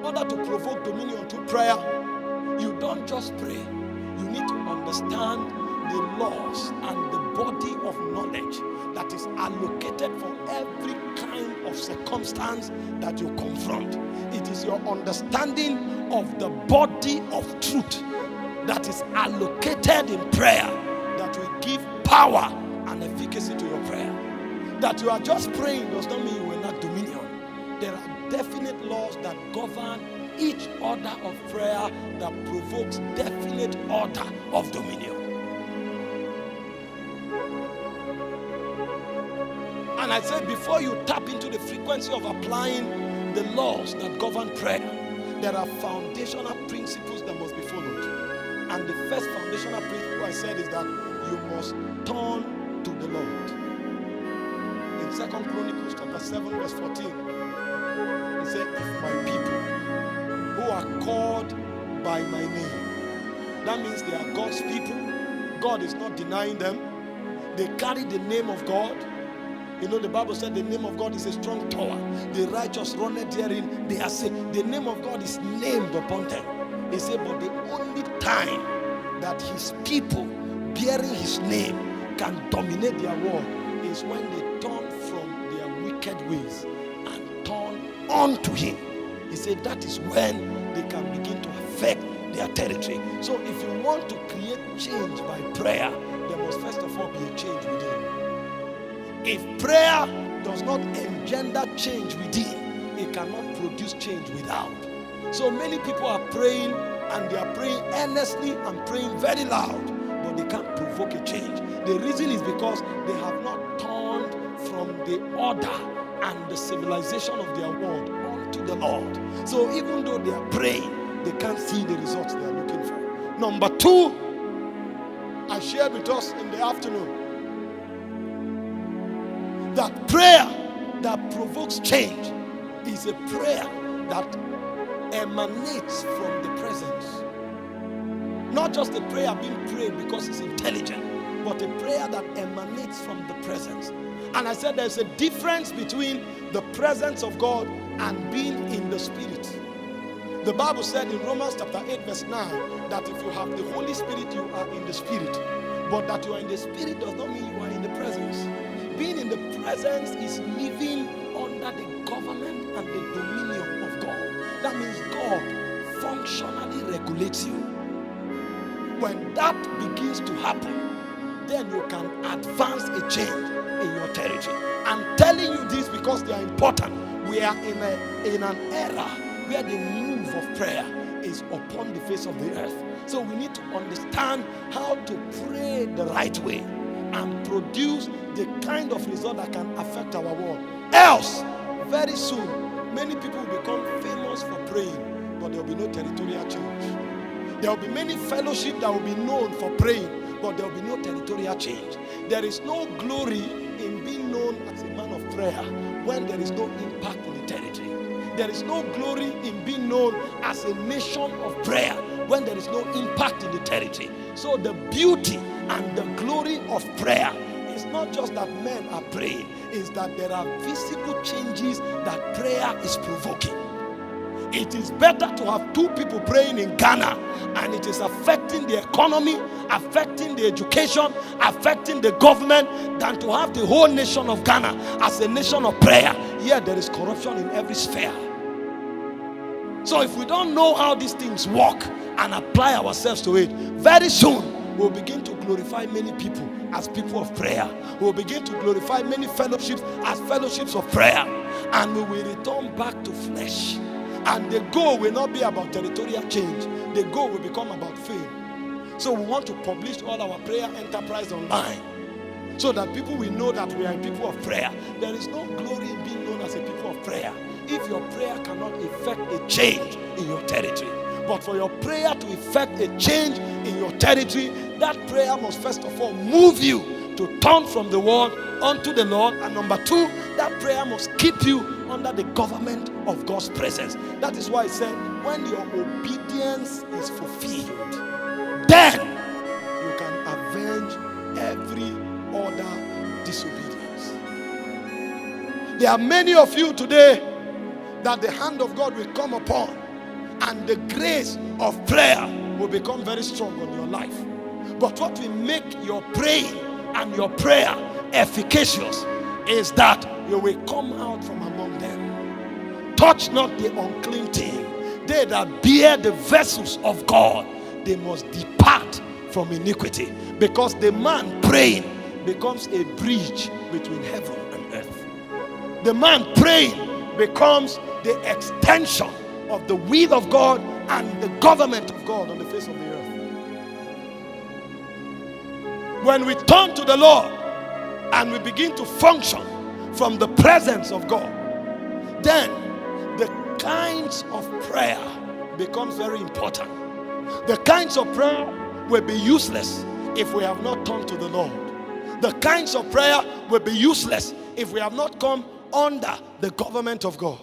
order to provoke dominion through prayer, you don't just pray. You need to understand the laws and the body of knowledge that is allocated for every kind of circumstance that you confront. It is your understanding of the body of truth that is allocated in prayer that will give power and efficacy to your prayer. That you are just praying does not mean you will not dominion. There are definite laws that govern each order of prayer that provokes definite order of dominion. And I said, before you tap into the frequency of applying the laws that govern prayer, there are foundational principles that must be followed. And the first foundational principle I said is that you must turn to the Lord. In 2 Chronicles chapter 7 verse 14, he said, if my people who are called by my name, that means they are God's people. God is not denying them. They carry the name of God. You know, the Bible said the name of God is a strong tower. The righteous runneth therein, they are saved. The name of God is named upon them. He said, but the only time that his people bearing his name can dominate their world is when they turn from their wicked ways and turn unto him. He said that is when they can begin to affect their territory. So if you want to create change by prayer, there must first of all be a change within. If prayer does not engender change within, it cannot produce change without. So many people are praying, and they are praying earnestly and praying very loud, but they can't provoke a change. The reason is because they have not turned from the order and the civilization of their world unto the Lord. So even though they are praying, they can't see the results they are looking for. Number two, I shared with us in the afternoon that prayer that provokes change is a prayer that emanates from the presence. Not just a prayer being prayed because it's intelligent, but a prayer that emanates from the presence. And I said there's a difference between the presence of God and being in the Spirit. The Bible said in Romans chapter 8 verse 9 that if you have the Holy Spirit, you are in the Spirit. But that you are in the Spirit does not mean you are in the presence. Being in the presence is living under the government and the dominion of God. That means God functionally regulates you. When that begins to happen, then you can advance a change in your territory. I'm telling you this because they are important. We are in an era where the move of prayer is upon the face of the earth. So we need to understand how to pray the right way and produce the kind of result that can affect our world. Else, very soon, many people will become famous for praying, but there will be no territorial change. There will be many fellowships that will be known for praying, but there will be no territorial change. There is no glory in being known as a man of prayer when there is no impact in the territory. There is no glory in being known as a nation of prayer when there is no impact in the territory. So the beauty and the glory of prayer is not just that men are praying, is that there are visible changes that prayer is provoking. It is better to have two people praying in Ghana and it is affecting the economy, affecting the education, affecting the government, than to have the whole nation of Ghana as a nation of prayer. Yet there is corruption in every sphere. So if we don't know how these things work and apply ourselves to it, very soon we'll begin to glorify many people as people of prayer. We'll begin to glorify many fellowships as fellowships of prayer. And we will return back to flesh. And the goal will not be about territorial change. The goal will become about fame. So we want to publish all our prayer enterprise online so that people will know that we are people of prayer. There is no glory in being known as a people of prayer if your prayer cannot effect a change in your territory. But for your prayer to effect a change in your territory, that prayer must first of all move you to turn from the world unto the Lord. And number two, that prayer must keep you under the government of God's presence. That is why I said, when your obedience is fulfilled, then you can avenge every other disobedience. There are many of you today that the hand of God will come upon and the grace of prayer will become very strong on your life. But what will make your praying and your prayer efficacious is that you will come out from among them. Touch not the unclean thing. They that bear the vessels of God, they must depart from iniquity. Because the man praying becomes a bridge between heaven and earth. The man praying becomes the extension of the will of God and the government of God on the face of the earth. When we turn to the Lord and we begin to function from the presence of God, then the kinds of prayer becomes very important. The kinds of prayer will be useless if we have not turned to the Lord. The kinds of prayer will be useless if we have not come under the government of God.